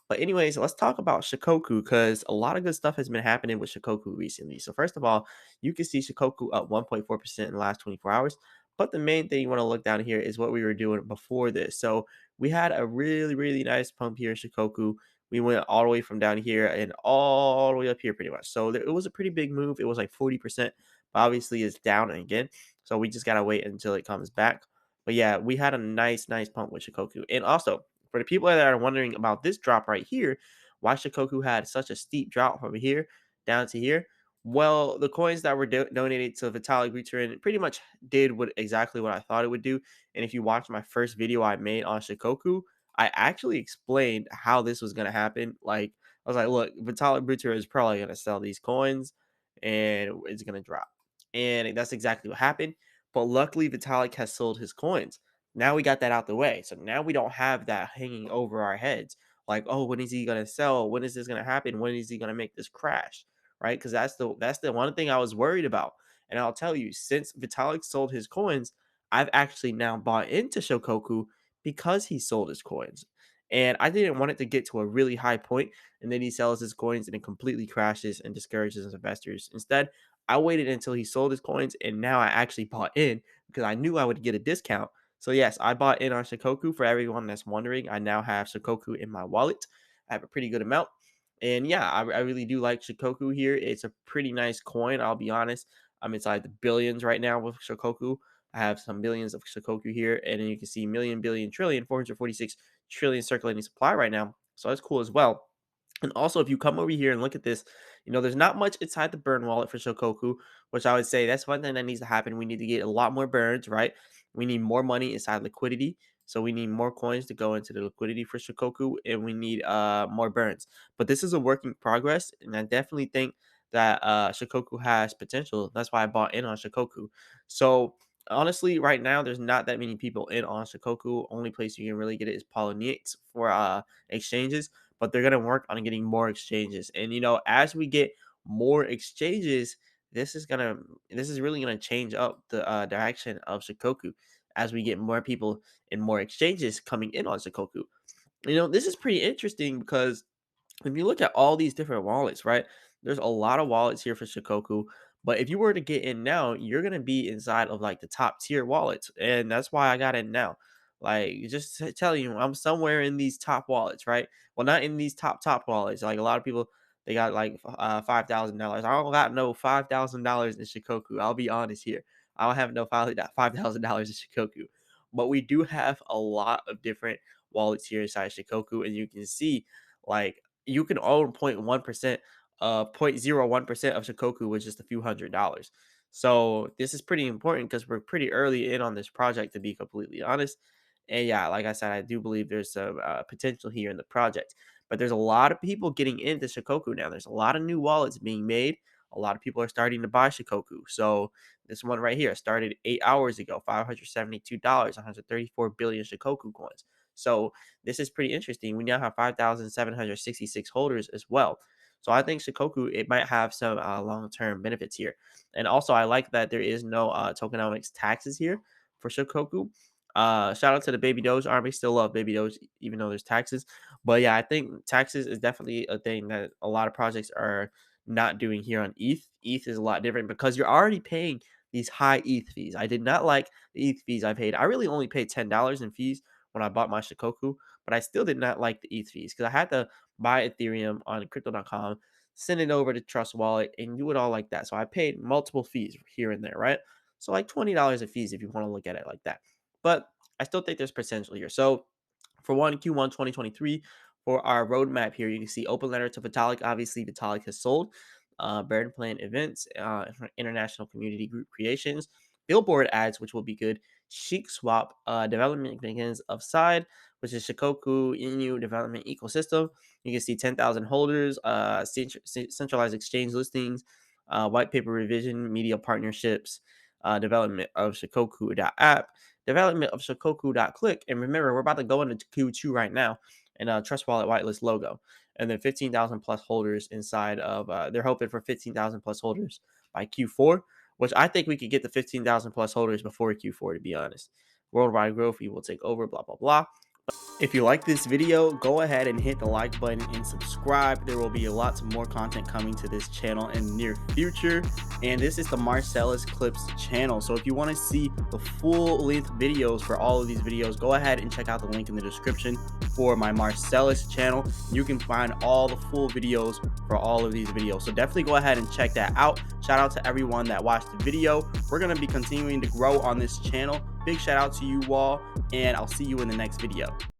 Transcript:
But anyways, let's talk about Shikoku because a lot of good stuff has been happening with Shikoku recently. So first of all, you can see Shikoku up 1.4% in the last 24 hours. But the main thing you want to look down here is what we were doing before this. So we had a really, really nice pump here in Shikoku. We went all the way from down here and all the way up here pretty much. So it was a pretty big move. It was like 40%, but obviously it's down again. So we just gotta wait until it comes back. But yeah, we had a nice, nice pump with Shikoku. And also, for the people that are wondering about this drop right here, why Shikoku had such a steep drop from here down to here. Well, the coins that were donated to Vitalik Buterin pretty much did what exactly what I thought it would do. And if you watch my first video I made on Shikoku, I actually explained how this was gonna happen. Like I was like, look, Vitalik Buterin is probably gonna sell these coins and it's gonna drop. And that's exactly what happened. But luckily, Vitalik has sold his coins. Now we got that out the way. So now we don't have that hanging over our heads. Like, oh, when is he gonna sell? When is this gonna happen? When is he gonna make this crash? Right? Because that's the one thing I was worried about. And I'll tell you, since Vitalik sold his coins, I've actually now bought into Shokoku because he sold his coins. And I didn't want it to get to a really high point and then he sells his coins and it completely crashes and discourages his investors. Instead, I waited until he sold his coins and now I actually bought in because I knew I would get a discount. So yes, I bought in on Shikoku. For everyone that's wondering, I now have Shikoku in my wallet. I have a pretty good amount. And yeah, I really do like Shikoku here. It's a pretty nice coin, I'll be honest. I'm inside the billions right now with Shikoku. I have some billions of Shikoku here, and then you can see million, billion, trillion, 446 trillion circulating supply right now. So that's cool as well. And also, if you come over here and look at this, there's not much inside the burn wallet for Shokoku, which I would say that's one thing that needs to happen. We need to get a lot more burns, right? We need more money inside liquidity. So we need more coins to go into the liquidity for Shikoku, and we need more burns. But this is a work in progress, and I definitely think that Shikoku has potential. That's why I bought in on Shikoku. So honestly, right now there's not that many people in on Shikoku. Only place you can really get it is Polynex for exchanges, but they're gonna work on getting more exchanges. And as we get more exchanges, this is really gonna change up the direction of Shikoku as we get more people and more exchanges coming in on Shikoku. This is pretty interesting because if you look at all these different wallets, right? There's a lot of wallets here for Shikoku. But if you were to get in now, you're gonna be inside of like the top tier wallets, and that's why I got in now. Like just to tell you, I'm somewhere in these top wallets, right? Well, not in these top wallets. Like a lot of people, they got like $5,000. I don't got no $5,000 in Shikoku. I'll be honest here. I don't have no $5,000 in Shikoku, but we do have a lot of different wallets here inside Shikoku, and you can see like you can own 0.1%, 0.01% of Shikoku with just a few $100s. So this is pretty important because we're pretty early in on this project, to be completely honest. And yeah, like I said, I do believe there's some potential here in the project. But there's a lot of people getting into Shikoku now. There's a lot of new wallets being made. A lot of people are starting to buy Shikoku. So this one right here started 8 hours ago, $572, 134 billion Shikoku coins. So this is pretty interesting. We now have 5,766 holders as well. So I think Shikoku, it might have some long-term benefits here. And also, I like that there is no tokenomics taxes here for Shikoku. Shout out to the Baby Doge army. Still love Baby Doge, even though there's taxes. But yeah, I think taxes is definitely a thing that a lot of projects are not doing here on ETH. ETH is a lot different because you're already paying these high ETH fees. I did not like the ETH fees I paid. I really only paid $10 in fees when I bought my Shikoku, but I still did not like the ETH fees because I had to buy Ethereum on crypto.com, send it over to Trust Wallet, and do it all like that. So I paid multiple fees here and there, right? So like $20 of fees if you want to look at it like that. But I still think there's potential here. So for Q1 2023, for our roadmap here, you can see open letter to Vitalik. Obviously, Vitalik has sold. Burn Plan events, international community group creations, billboard ads, which will be good. Chic Swap, development begins of side, which is Shikoku Inu development ecosystem. You can see 10,000 holders, centralized exchange listings, white paper revision, media partnerships, development of Shikoku.app, development of Shikoku.click. And remember, we're about to go into Q2 right now, and Trust Wallet whitelist logo. And then 15,000 plus holders inside of, they're hoping for 15,000 plus holders by Q4, which I think we could get the 15,000 plus holders before Q4, to be honest. Worldwide growth, we will take over, blah, blah, blah. If you like this video, go ahead and hit the like button and subscribe. There will be lots of more content coming to this channel in the near future. And this is the Marcellus Clips channel. So if you want to see the full length videos for all of these videos, go ahead and check out the link in the description for my Marcellus channel. You can find all the full videos for all of these videos. So definitely go ahead and check that out. Shout out to everyone that watched the video. We're going to be continuing to grow on this channel. Big shout out to you all, and I'll see you in the next video.